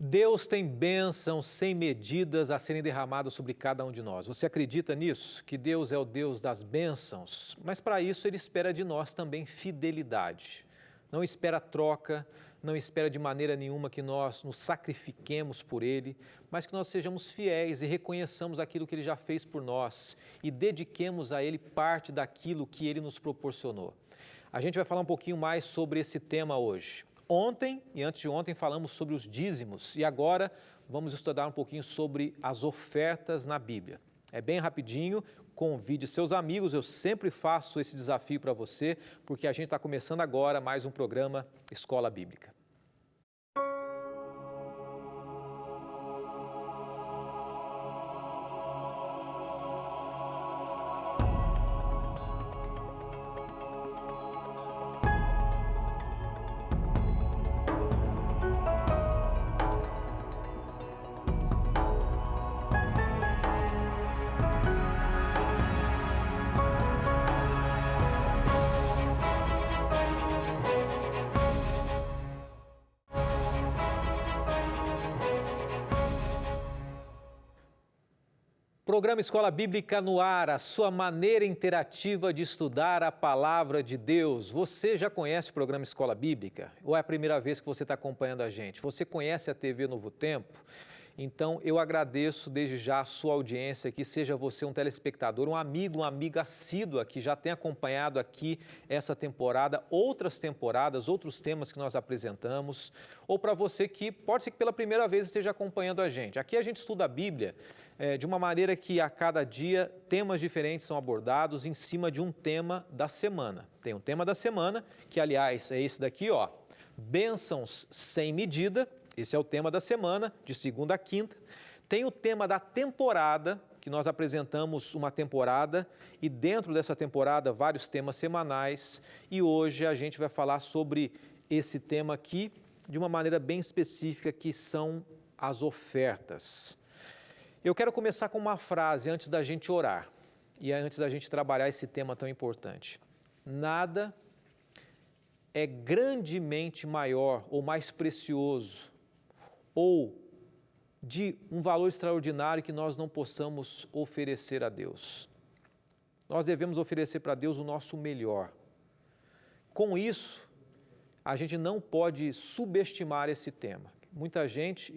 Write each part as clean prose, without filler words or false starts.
Deus tem bênçãos sem medidas a serem derramadas sobre cada um de nós. Você acredita nisso? Que Deus é o Deus das bênçãos? Mas para isso Ele espera de nós também fidelidade. Não espera troca, não espera de maneira nenhuma que nós nos sacrifiquemos por Ele, mas que nós sejamos fiéis e reconheçamos aquilo que Ele já fez por nós e dediquemos a Ele parte daquilo que Ele nos proporcionou. A gente vai falar um pouquinho mais sobre esse tema hoje. Ontem e antes de ontem falamos sobre os dízimos e agora vamos estudar um pouquinho sobre as ofertas na Bíblia. É bem rapidinho, convide seus amigos, eu sempre faço esse desafio para você, porque a gente está começando agora mais um programa Escola Bíblica. Programa Escola Bíblica no ar, a sua maneira interativa de estudar a Palavra de Deus. Você já conhece o programa Escola Bíblica? Ou é a primeira vez que você está acompanhando a gente? Você conhece a TV Novo Tempo? Então, eu agradeço desde já a sua audiência aqui, seja você um telespectador, um amigo, uma amiga assídua que já tem acompanhado aqui essa temporada, outras temporadas, outros temas que nós apresentamos, ou para você que pode ser que pela primeira vez esteja acompanhando a gente. Aqui a gente estuda a Bíblia de uma maneira que a cada dia temas diferentes são abordados em cima de um tema da semana. Tem um tema da semana, que aliás é esse daqui, ó, bênçãos sem medida. Esse é o tema da semana, de segunda a quinta. Tem o tema da temporada, que nós apresentamos uma temporada e dentro dessa temporada vários temas semanais. E hoje a gente vai falar sobre esse tema aqui de uma maneira bem específica, que são as ofertas. Eu quero começar com uma frase antes da gente orar e antes da gente trabalhar esse tema tão importante. Nada é grandemente maior ou mais precioso ou de um valor extraordinário que nós não possamos oferecer a Deus. Nós devemos oferecer para Deus o nosso melhor. Com isso, a gente não pode subestimar esse tema. Muita gente,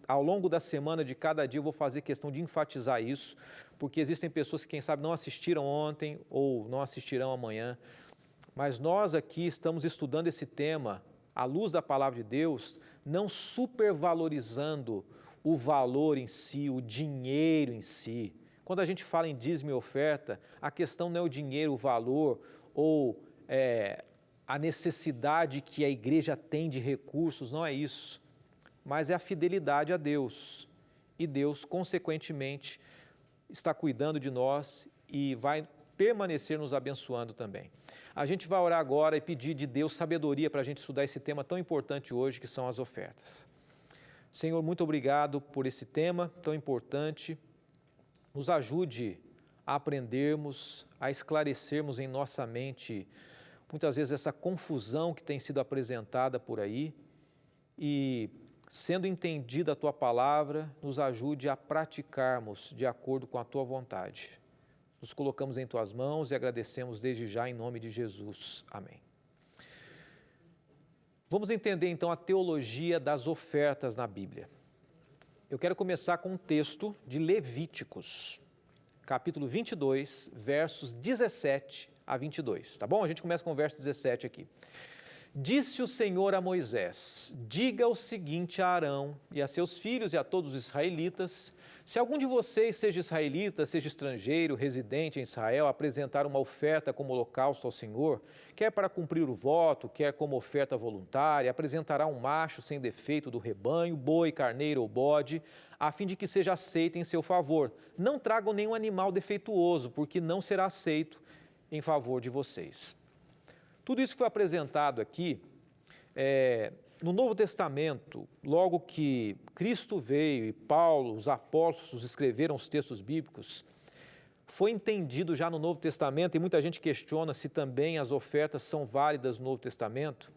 ao longo da semana, de cada dia, eu vou fazer questão de enfatizar isso, porque existem pessoas que, quem sabe, não assistiram ontem ou não assistirão amanhã, mas nós aqui estamos estudando esse tema à luz da Palavra de Deus, não supervalorizando o valor em si, o dinheiro em si. Quando a gente fala em dízimo e oferta, a questão não é o dinheiro, o valor ou a necessidade que a igreja tem de recursos, não é isso, mas é a fidelidade a Deus. E Deus, consequentemente, está cuidando de nós e vai permanecer nos abençoando também. A gente vai orar agora e pedir de Deus sabedoria para a gente estudar esse tema tão importante hoje, que são as ofertas. Senhor, muito obrigado por esse tema tão importante. Nos ajude a aprendermos, a esclarecermos em nossa mente, muitas vezes, essa confusão que tem sido apresentada por aí e, sendo entendida a Tua Palavra, nos ajude a praticarmos de acordo com a Tua vontade. Nos colocamos em Tuas mãos e agradecemos desde já em nome de Jesus. Amém. Vamos entender então a teologia das ofertas na Bíblia. Eu quero começar com um texto de Levíticos, capítulo 22, versos 17 a 22, tá bom? A gente começa com o verso 17 aqui. Disse o Senhor a Moisés, diga o seguinte a Arão e a seus filhos e a todos os israelitas, se algum de vocês, seja israelita, seja estrangeiro, residente em Israel, apresentar uma oferta como holocausto ao Senhor, quer para cumprir o voto, quer como oferta voluntária, apresentará um macho sem defeito do rebanho, boi, carneiro ou bode, a fim de que seja aceito em seu favor. Não tragam nenhum animal defeituoso, porque não será aceito em favor de vocês. Tudo isso que foi apresentado aqui, no Novo Testamento, logo que Cristo veio e Paulo, os apóstolos escreveram os textos bíblicos, foi entendido já no Novo Testamento, e muita gente questiona se também as ofertas são válidas no Novo Testamento.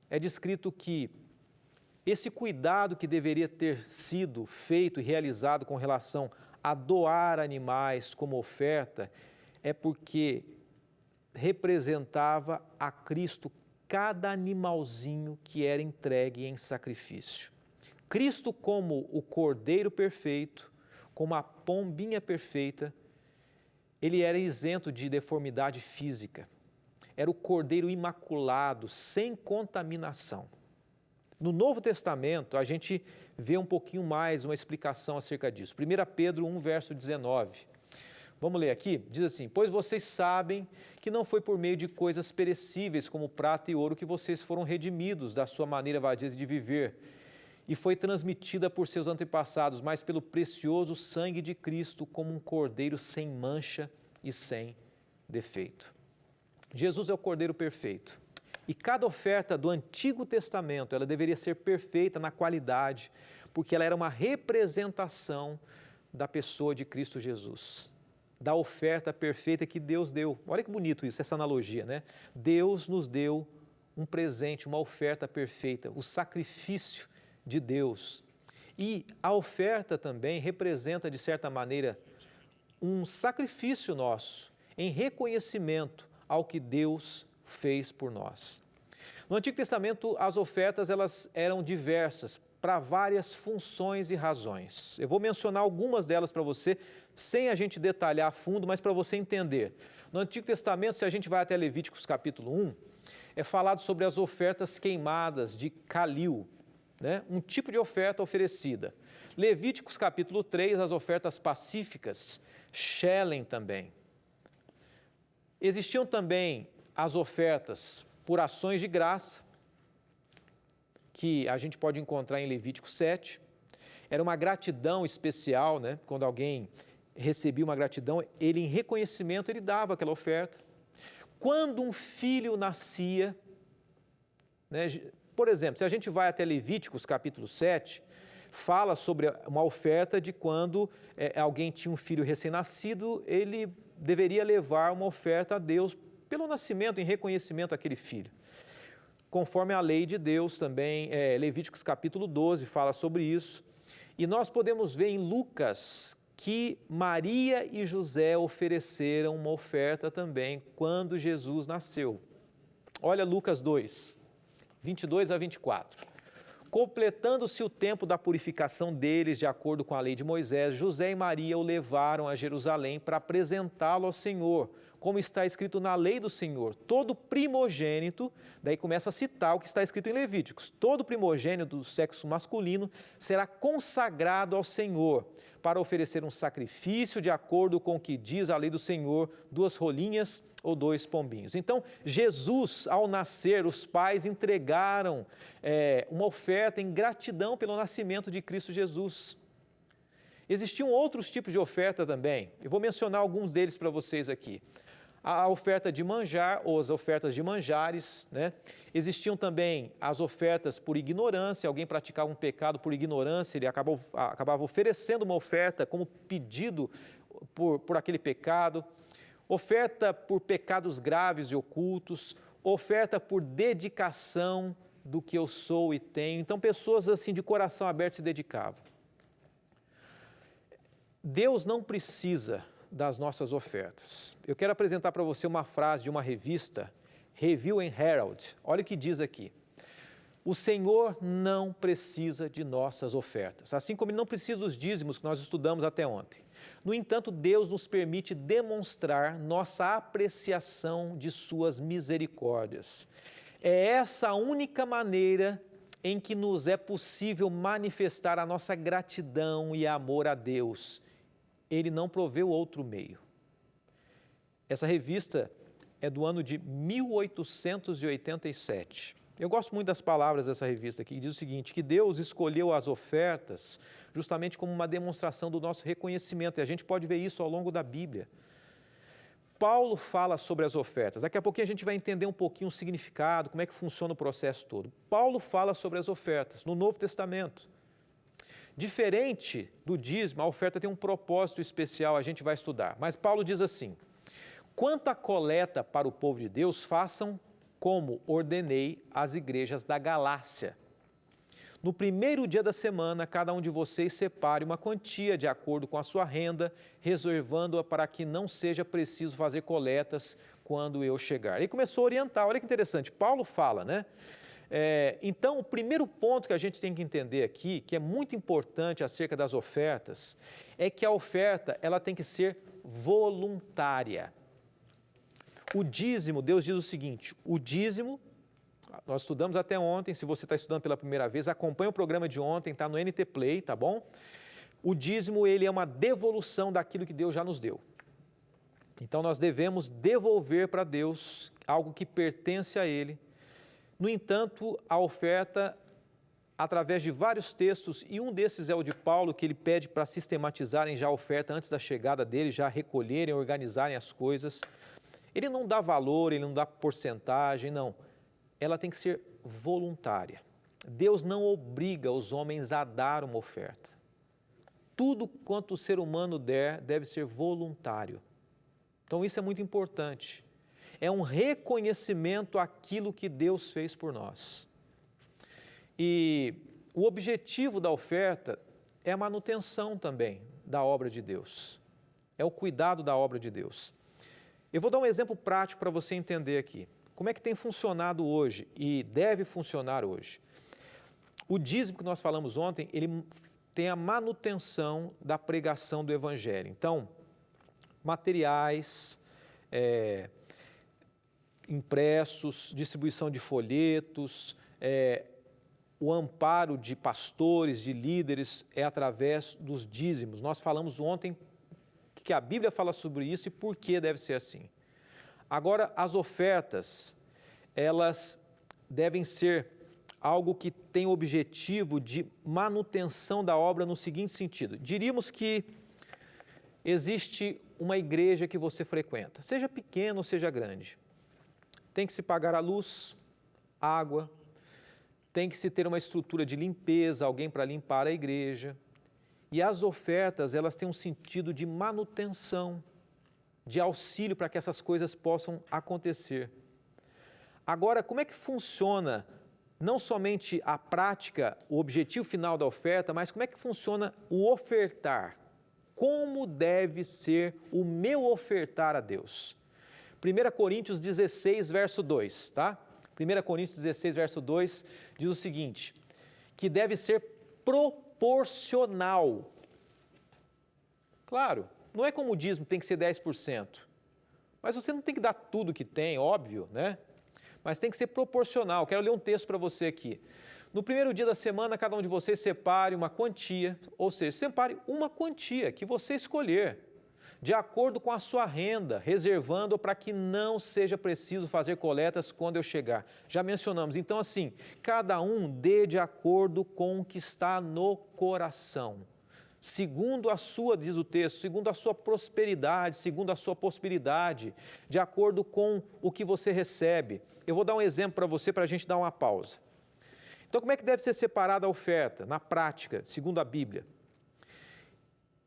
É descrito que esse cuidado que deveria ter sido feito e realizado com relação a doar animais como oferta, é porque representava a Cristo cada animalzinho que era entregue em sacrifício. Cristo, como o Cordeiro perfeito, como a pombinha perfeita, ele era isento de deformidade física. Era o Cordeiro imaculado, sem contaminação. No Novo Testamento, a gente vê um pouquinho mais uma explicação acerca disso. 1 Pedro 1, verso 19. Vamos ler aqui? Diz assim: pois vocês sabem que não foi por meio de coisas perecíveis como prata e ouro que vocês foram redimidos da sua maneira vadia de viver, e foi transmitida por seus antepassados, mas pelo precioso sangue de Cristo, como um cordeiro sem mancha e sem defeito. Jesus é o Cordeiro perfeito. E cada oferta do Antigo Testamento, ela deveria ser perfeita na qualidade, porque ela era uma representação da pessoa de Cristo Jesus, da oferta perfeita que Deus deu. Olha que bonito isso, essa analogia, né? Deus nos deu um presente, uma oferta perfeita, o sacrifício de Deus. E a oferta também representa, de certa maneira, um sacrifício nosso, em reconhecimento ao que Deus fez por nós. No Antigo Testamento, as ofertas elas eram diversas, para várias funções e razões. Eu vou mencionar algumas delas para você, sem a gente detalhar a fundo, mas para você entender. No Antigo Testamento, se a gente vai até Levíticos capítulo 1, é falado sobre as ofertas queimadas de calil, né? Um tipo de oferta oferecida. Levíticos capítulo 3, as ofertas pacíficas, shelem também. Existiam também as ofertas por ações de graça, que a gente pode encontrar em Levítico 7. Era uma gratidão especial, né? Quando alguém recebia uma gratidão, ele, em reconhecimento, ele dava aquela oferta. Quando um filho nascia, né? Por exemplo, se a gente vai até Levíticos capítulo 7, fala sobre uma oferta de quando alguém tinha um filho recém-nascido, ele deveria levar uma oferta a Deus pelo nascimento, em reconhecimento àquele filho. Conforme a lei de Deus também, Levíticos capítulo 12 fala sobre isso. E nós podemos ver em Lucas que Maria e José ofereceram uma oferta também quando Jesus nasceu. Olha Lucas 2, 22 a 24. Completando-se o tempo da purificação deles, de acordo com a lei de Moisés, José e Maria o levaram a Jerusalém para apresentá-lo ao Senhor, como está escrito na lei do Senhor. Todo primogênito, daí começa a citar o que está escrito em Levíticos, todo primogênito do sexo masculino será consagrado ao Senhor, para oferecer um sacrifício de acordo com o que diz a lei do Senhor, 2 rolinhas ou 2 pombinhos. Então, Jesus, ao nascer, os pais entregaram uma oferta em gratidão pelo nascimento de Cristo Jesus. Existiam outros tipos de oferta também. Eu vou mencionar alguns deles para vocês aqui. A oferta de manjar, ou as ofertas de manjares, né? Existiam também as ofertas por ignorância, alguém praticava um pecado por ignorância, ele acabava oferecendo uma oferta como pedido por aquele pecado. Oferta por pecados graves e ocultos, oferta por dedicação do que eu sou e tenho. Então, pessoas assim de coração aberto se dedicavam. Deus não precisa das nossas ofertas. Eu quero apresentar para você uma frase de uma revista, Review and Herald. Olha o que diz aqui. O Senhor não precisa de nossas ofertas, assim como Ele não precisa dos dízimos que nós estudamos até ontem. No entanto, Deus nos permite demonstrar nossa apreciação de suas misericórdias. É essa a única maneira em que nos é possível manifestar a nossa gratidão e amor a Deus. Ele não proveu outro meio. Essa revista é do ano de 1887. Eu gosto muito das palavras dessa revista aqui, que diz o seguinte, que Deus escolheu as ofertas justamente como uma demonstração do nosso reconhecimento, e a gente pode ver isso ao longo da Bíblia. Paulo fala sobre as ofertas, daqui a pouquinho a gente vai entender um pouquinho o significado, como é que funciona o processo todo. Paulo fala sobre as ofertas no Novo Testamento. Diferente do dízimo, a oferta tem um propósito especial, a gente vai estudar. Mas Paulo diz assim, quanto à coleta para o povo de Deus, façam como ordenei às igrejas da Galácia. No primeiro dia da semana, cada um de vocês separe uma quantia de acordo com a sua renda, reservando-a para que não seja preciso fazer coletas quando eu chegar. Ele começou a orientar, olha que interessante, Paulo fala, né? Então, o primeiro ponto que a gente tem que entender aqui, que é muito importante acerca das ofertas, é que a oferta ela tem que ser voluntária. O dízimo, Deus diz o seguinte, o dízimo, nós estudamos até ontem, se você está estudando pela primeira vez, acompanha o programa de ontem, está no NT Play, tá bom? O dízimo, ele é uma devolução daquilo que Deus já nos deu. Então, nós devemos devolver para Deus algo que pertence a Ele. No entanto, a oferta, através de vários textos, e um desses é o de Paulo, que ele pede para sistematizarem já a oferta antes da chegada dele, já recolherem, organizarem as coisas. Ele não dá valor, ele não dá porcentagem, não. Ela tem que ser voluntária. Deus não obriga os homens a dar uma oferta. Tudo quanto o ser humano der deve ser voluntário. Então isso é muito importante. É um reconhecimento àquilo que Deus fez por nós. E o objetivo da oferta é a manutenção também da obra de Deus. É o cuidado da obra de Deus. Eu vou dar um exemplo prático para você entender aqui. Como é que tem funcionado hoje e deve funcionar hoje? O dízimo que nós falamos ontem, ele tem a manutenção da pregação do Evangelho. Então, materiais, impressos, distribuição de folhetos, o amparo de pastores, de líderes, é através dos dízimos. Nós falamos ontem que a Bíblia fala sobre isso e por que deve ser assim. Agora, as ofertas, elas devem ser algo que tem o objetivo de manutenção da obra no seguinte sentido. Diríamos que existe uma igreja que você frequenta, seja pequena ou seja grande. Tem que se pagar a luz, água, tem que se ter uma estrutura de limpeza, alguém para limpar a igreja. E as ofertas, elas têm um sentido de manutenção, de auxílio para que essas coisas possam acontecer. Agora, como é que funciona não somente a prática, o objetivo final da oferta, mas como é que funciona o ofertar? Como deve ser o meu ofertar a Deus? 1 Coríntios 16, verso 2, tá? 1 Coríntios 16, verso 2 diz o seguinte, que deve ser proporcional. Claro, não é como o dízimo tem que ser 10%, mas você não tem que dar tudo que tem, óbvio, né? Mas tem que ser proporcional. Quero ler um texto para você aqui. No primeiro dia da semana, cada um de vocês separe uma quantia, ou seja, separe uma quantia que você escolher, de acordo com a sua renda, reservando para que não seja preciso fazer coletas quando eu chegar. Já mencionamos, então assim, cada um dê de acordo com o que está no coração. Segundo a sua, diz o texto, segundo a sua prosperidade, segundo a sua possibilidade, de acordo com o que você recebe. Eu vou dar um exemplo para você, para a gente dar uma pausa. Então, como é que deve ser separada a oferta, na prática, segundo a Bíblia?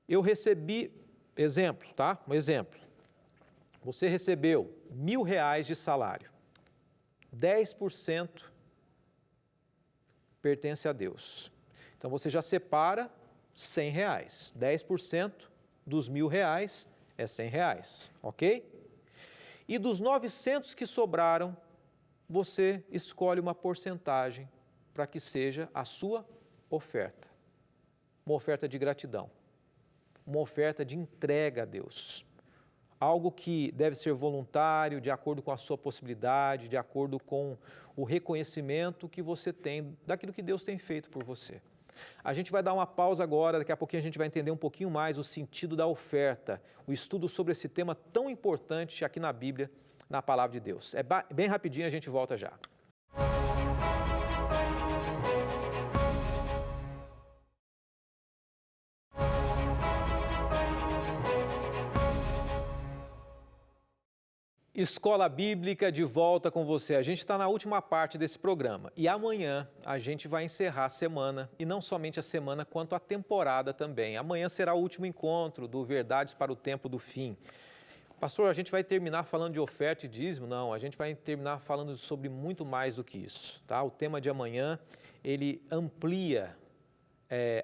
Eu recebi, exemplo, tá? Um exemplo. Você recebeu R$1.000 de salário. 10% pertence a Deus. Então, você já separa R$100. 10% dos R$1.000 é R$100, ok? E dos 900 que sobraram, você escolhe uma porcentagem para que seja a sua oferta. Uma oferta de gratidão. Uma oferta de entrega a Deus. Algo que deve ser voluntário, de acordo com a sua possibilidade, de acordo com o reconhecimento que você tem daquilo que Deus tem feito por você. A gente vai dar uma pausa agora, daqui a pouquinho a gente vai entender um pouquinho mais o sentido da oferta, o estudo sobre esse tema tão importante aqui na Bíblia, na Palavra de Deus. É bem rapidinho, a gente volta já. Escola Bíblica de volta com você. A gente está na última parte desse programa e amanhã a gente vai encerrar a semana, e não somente a semana, quanto a temporada também. Amanhã será o último encontro do Verdades para o Tempo do Fim. Pastor, a gente vai terminar falando de oferta e dízimo? Não, a gente vai terminar falando sobre muito mais do que isso, tá? O tema de amanhã ele amplia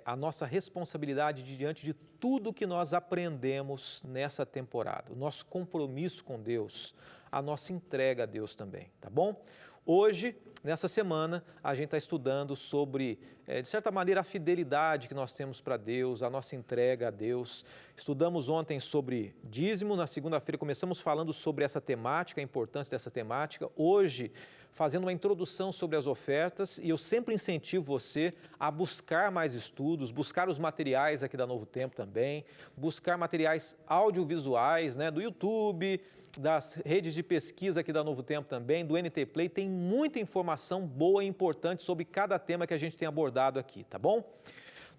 a nossa responsabilidade diante de tudo que nós aprendemos nessa temporada, o nosso compromisso com Deus, a nossa entrega a Deus também, tá bom? Hoje, nessa semana, a gente está estudando sobre, de certa maneira, a fidelidade que nós temos para Deus, a nossa entrega a Deus. Estudamos ontem sobre dízimo, na segunda-feira começamos falando sobre essa temática, a importância dessa temática. Hoje, fazendo uma introdução sobre as ofertas, e eu sempre incentivo você a buscar mais estudos, buscar os materiais aqui da Novo Tempo também, buscar materiais audiovisuais, né, do YouTube, das redes de pesquisa aqui da Novo Tempo também, do NT Play, tem muita informação boa e importante sobre cada tema que a gente tem abordado aqui, tá bom?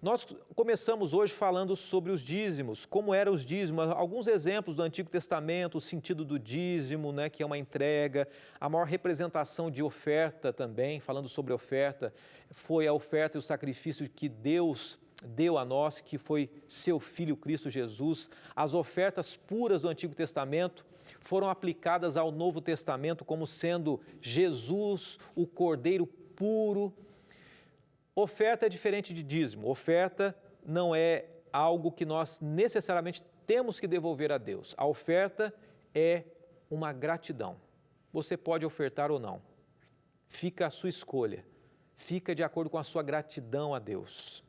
Nós começamos hoje falando sobre os dízimos, como eram os dízimos, alguns exemplos do Antigo Testamento, o sentido do dízimo, né, que é uma entrega, a maior representação de oferta também, falando sobre oferta, foi a oferta e o sacrifício que Deus deu a nós, que foi seu Filho Cristo Jesus. As ofertas puras do Antigo Testamento foram aplicadas ao Novo Testamento como sendo Jesus, o Cordeiro puro. Oferta é diferente de dízimo. Oferta não é algo que nós necessariamente temos que devolver a Deus. A oferta é uma gratidão. Você pode ofertar ou não. Fica a sua escolha. Fica de acordo com a sua gratidão a Deus.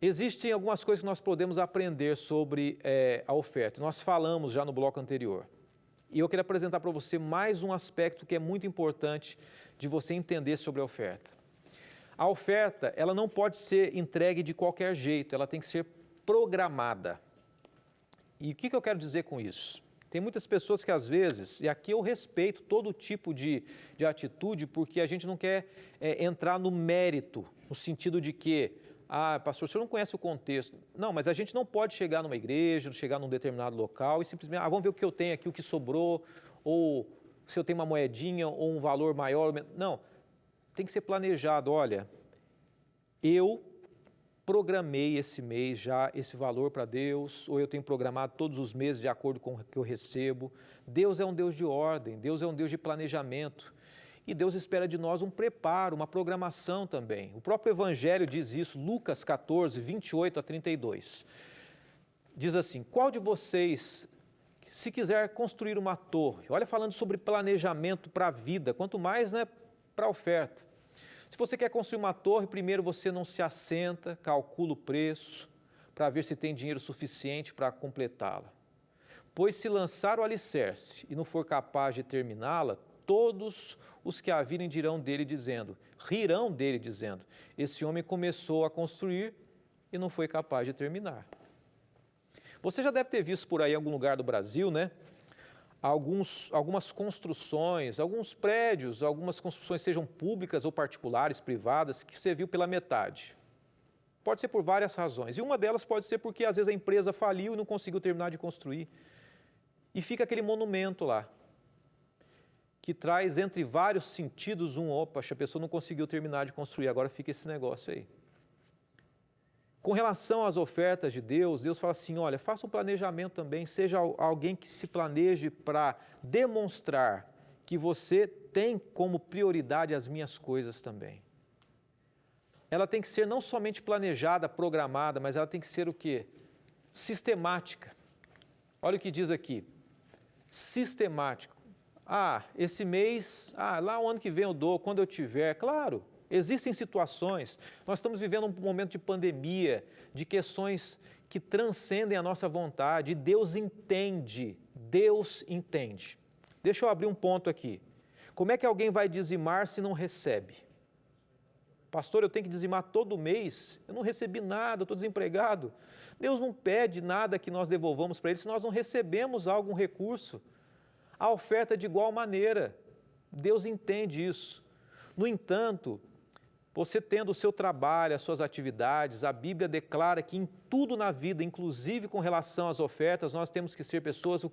Existem algumas coisas que nós podemos aprender sobre a oferta. Nós falamos já no bloco anterior. E eu queria apresentar para você mais um aspecto que é muito importante de você entender sobre a oferta. A oferta, ela não pode ser entregue de qualquer jeito, ela tem que ser programada. E o que eu quero dizer com isso? Tem muitas pessoas que às vezes, e aqui eu respeito todo tipo de atitude, porque a gente não quer entrar no mérito, no sentido de que, pastor, o senhor não conhece o contexto. Não, mas a gente não pode chegar numa igreja, chegar num determinado local e simplesmente, vamos ver o que eu tenho aqui, o que sobrou, ou se eu tenho uma moedinha ou um valor maior. Não. Tem que ser planejado. Olha, eu programei esse mês já esse valor para Deus, ou eu tenho programado todos os meses de acordo com o que eu recebo. Deus é um Deus de ordem, Deus é um Deus de planejamento. E Deus espera de nós um preparo, uma programação também. O próprio Evangelho diz isso, Lucas 14, 28 a 32. Diz assim, qual de vocês, se quiser construir uma torre, olha falando sobre planejamento para a vida, quanto mais, né, para a oferta. Se você quer construir uma torre, primeiro você não se assenta, calcula o preço, para ver se tem dinheiro suficiente para completá-la. Pois se lançar o alicerce e não for capaz de terminá-la, todos os que a virem rirão dele dizendo, esse homem começou a construir e não foi capaz de terminar. Você já deve ter visto por aí em algum lugar do Brasil, né? Algumas construções, alguns prédios, algumas construções sejam públicas ou particulares, privadas, que você viu pela metade. Pode ser por várias razões. E uma delas pode ser porque às vezes a empresa faliu e não conseguiu terminar de construir. E fica aquele monumento lá, que traz entre vários sentidos a pessoa não conseguiu terminar de construir, agora fica esse negócio aí. Com relação às ofertas de Deus, Deus fala assim, olha, faça um planejamento também, seja alguém que se planeje para demonstrar que você tem como prioridade as minhas coisas também. Ela tem que ser não somente planejada, programada, mas ela tem que ser o quê? Sistemática. Olha o que diz aqui, sistemático. Esse mês, lá o ano que vem eu dou, quando eu tiver, claro. Existem situações, nós estamos vivendo um momento de pandemia, de questões que transcendem a nossa vontade, e Deus entende. Deixa eu abrir um ponto aqui. Como é que alguém vai dizimar se não recebe? Pastor, eu tenho que dizimar todo mês, eu não recebi nada, eu estou desempregado. Deus não pede nada que nós devolvamos para Ele se nós não recebemos algum recurso. A oferta é de igual maneira, Deus entende isso. No entanto, você tendo o seu trabalho, as suas atividades, a Bíblia declara que em tudo na vida, inclusive com relação às ofertas, nós temos que ser pessoas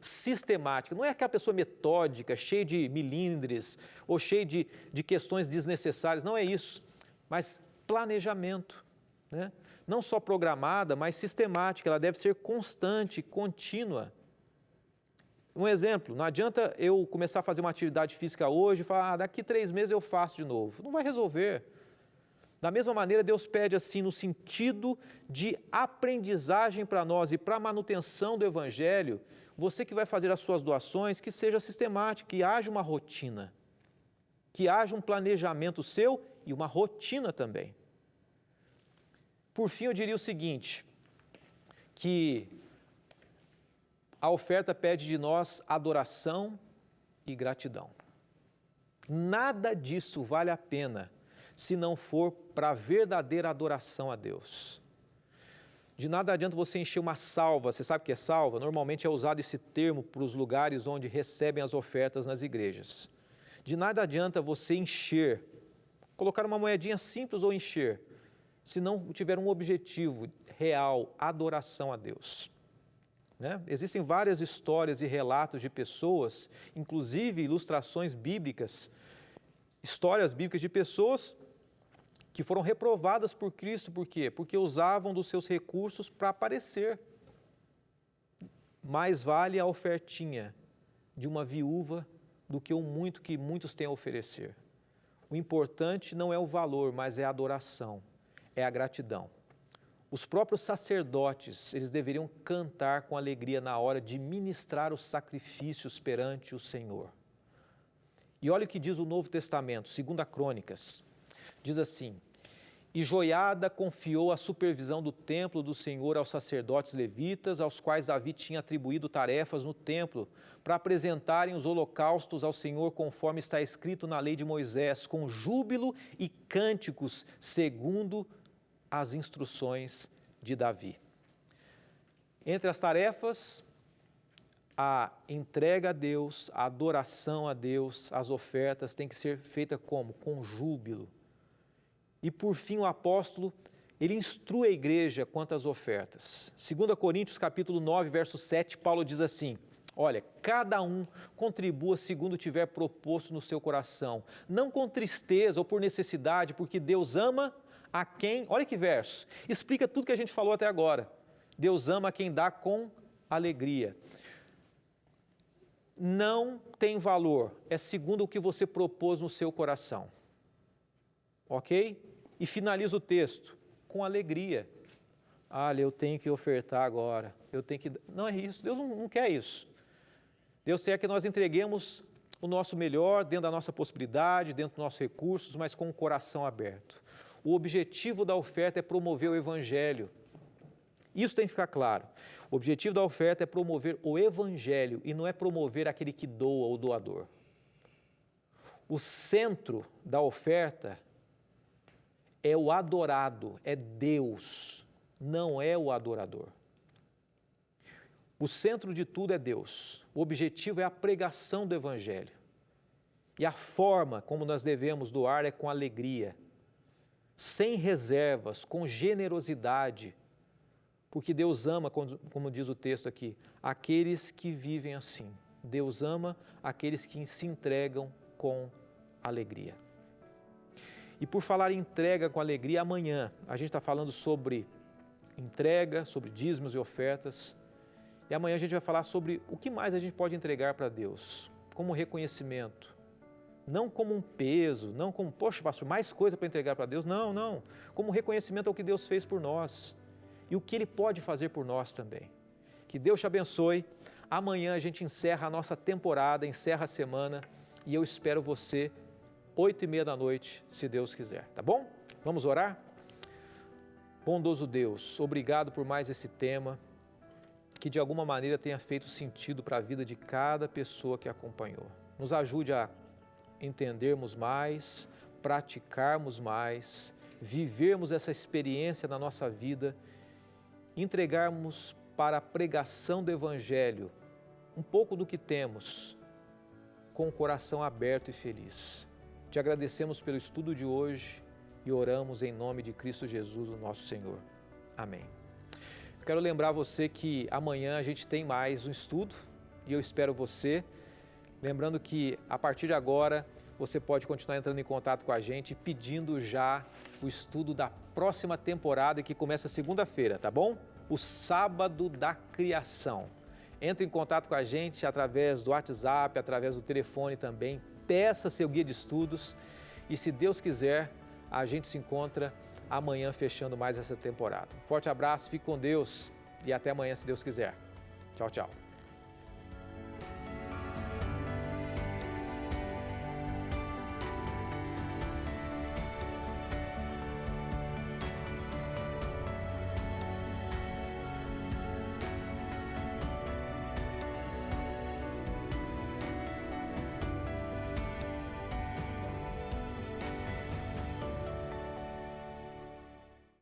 sistemáticas. Não é aquela pessoa metódica, cheia de milindres ou cheia de questões desnecessárias, não é isso. Mas planejamento, né? Não só programada, mas sistemática, ela deve ser constante, contínua. Um exemplo, não adianta eu começar a fazer uma atividade física hoje e falar, daqui 3 meses eu faço de novo. Não vai resolver. Da mesma maneira, Deus pede assim no sentido de aprendizagem para nós e para a manutenção do Evangelho, você que vai fazer as suas doações, que seja sistemático, que haja uma rotina, que haja um planejamento seu e uma rotina também. Por fim, eu diria o seguinte, que a oferta pede de nós adoração e gratidão. Nada disso vale a pena se não for para a verdadeira adoração a Deus. De nada adianta você encher uma salva, você sabe o que é salva? Normalmente é usado esse termo para os lugares onde recebem as ofertas nas igrejas. De nada adianta você encher, colocar uma moedinha simples ou encher, se não tiver um objetivo real, adoração a Deus. Né? Existem várias histórias e relatos de pessoas, inclusive ilustrações bíblicas, histórias bíblicas de pessoas que foram reprovadas por Cristo, por quê? Porque usavam dos seus recursos para aparecer. Mais vale a ofertinha de uma viúva do que o muito que muitos têm a oferecer. O importante não é o valor, mas é a adoração, é a gratidão. Os próprios sacerdotes, eles deveriam cantar com alegria na hora de ministrar os sacrifícios perante o Senhor. E olha o que diz o Novo Testamento, 2 Crônicas, diz assim: E Joiada confiou a supervisão do templo do Senhor aos sacerdotes levitas, aos quais Davi tinha atribuído tarefas no templo, para apresentarem os holocaustos ao Senhor conforme está escrito na lei de Moisés, com júbilo e cânticos, segundo as instruções de Davi. Entre as tarefas, a entrega a Deus, a adoração a Deus, as ofertas tem que ser feita como? Com júbilo. E por fim o apóstolo, ele instrui a igreja quanto às ofertas. 2 Coríntios capítulo 9, verso 7, Paulo diz assim: olha, cada um contribua segundo tiver proposto no seu coração, não com tristeza ou por necessidade, porque Deus ama a quem, olha que verso, explica tudo que a gente falou até agora. Deus ama a quem dá com alegria. Não tem valor, é segundo o que você propôs no seu coração. Ok? E finaliza o texto com alegria. Olha, eu tenho que ofertar agora, eu tenho que... Não é isso, Deus não quer isso. Deus quer que nós entreguemos o nosso melhor dentro da nossa possibilidade, dentro dos nossos recursos, mas com o coração aberto. O objetivo da oferta é promover o Evangelho. Isso tem que ficar claro. O objetivo da oferta é promover o Evangelho e não é promover aquele que doa ou doador. O centro da oferta é o adorado, é Deus, não é o adorador. O centro de tudo é Deus. O objetivo é a pregação do Evangelho. E a forma como nós devemos doar é com alegria, sem reservas, com generosidade, porque Deus ama, como diz o texto aqui, aqueles que vivem assim. Deus ama aqueles que se entregam com alegria. E por falar em entrega com alegria, amanhã a gente está falando sobre entrega, sobre dízimos e ofertas. E amanhã a gente vai falar sobre o que mais a gente pode entregar para Deus, como reconhecimento. Não como um peso, não como, poxa, pastor, mais coisa para entregar para Deus. Não. Como reconhecimento ao que Deus fez por nós e o que Ele pode fazer por nós também. Que Deus te abençoe. Amanhã a gente encerra a nossa temporada, encerra a semana e eu espero você 8h30 da noite, se Deus quiser, tá bom? Vamos orar? Bondoso Deus, obrigado por mais esse tema, que de alguma maneira tenha feito sentido para a vida de cada pessoa que acompanhou. Nos ajude a entendermos mais, praticarmos mais, vivermos essa experiência na nossa vida, entregarmos para a pregação do Evangelho um pouco do que temos, com o coração aberto e feliz. Te agradecemos pelo estudo de hoje e oramos em nome de Cristo Jesus, o nosso Senhor. Amém. Quero lembrar você que amanhã a gente tem mais um estudo e eu espero você. Lembrando que a partir de agora você pode continuar entrando em contato com a gente pedindo já o estudo da próxima temporada que começa segunda-feira, tá bom? O Sábado da Criação. Entre em contato com a gente através do WhatsApp, através do telefone também. Peça seu guia de estudos e, se Deus quiser, A gente se encontra amanhã fechando mais essa temporada. Um forte abraço, fique com Deus e até amanhã, se Deus quiser. Tchau, tchau.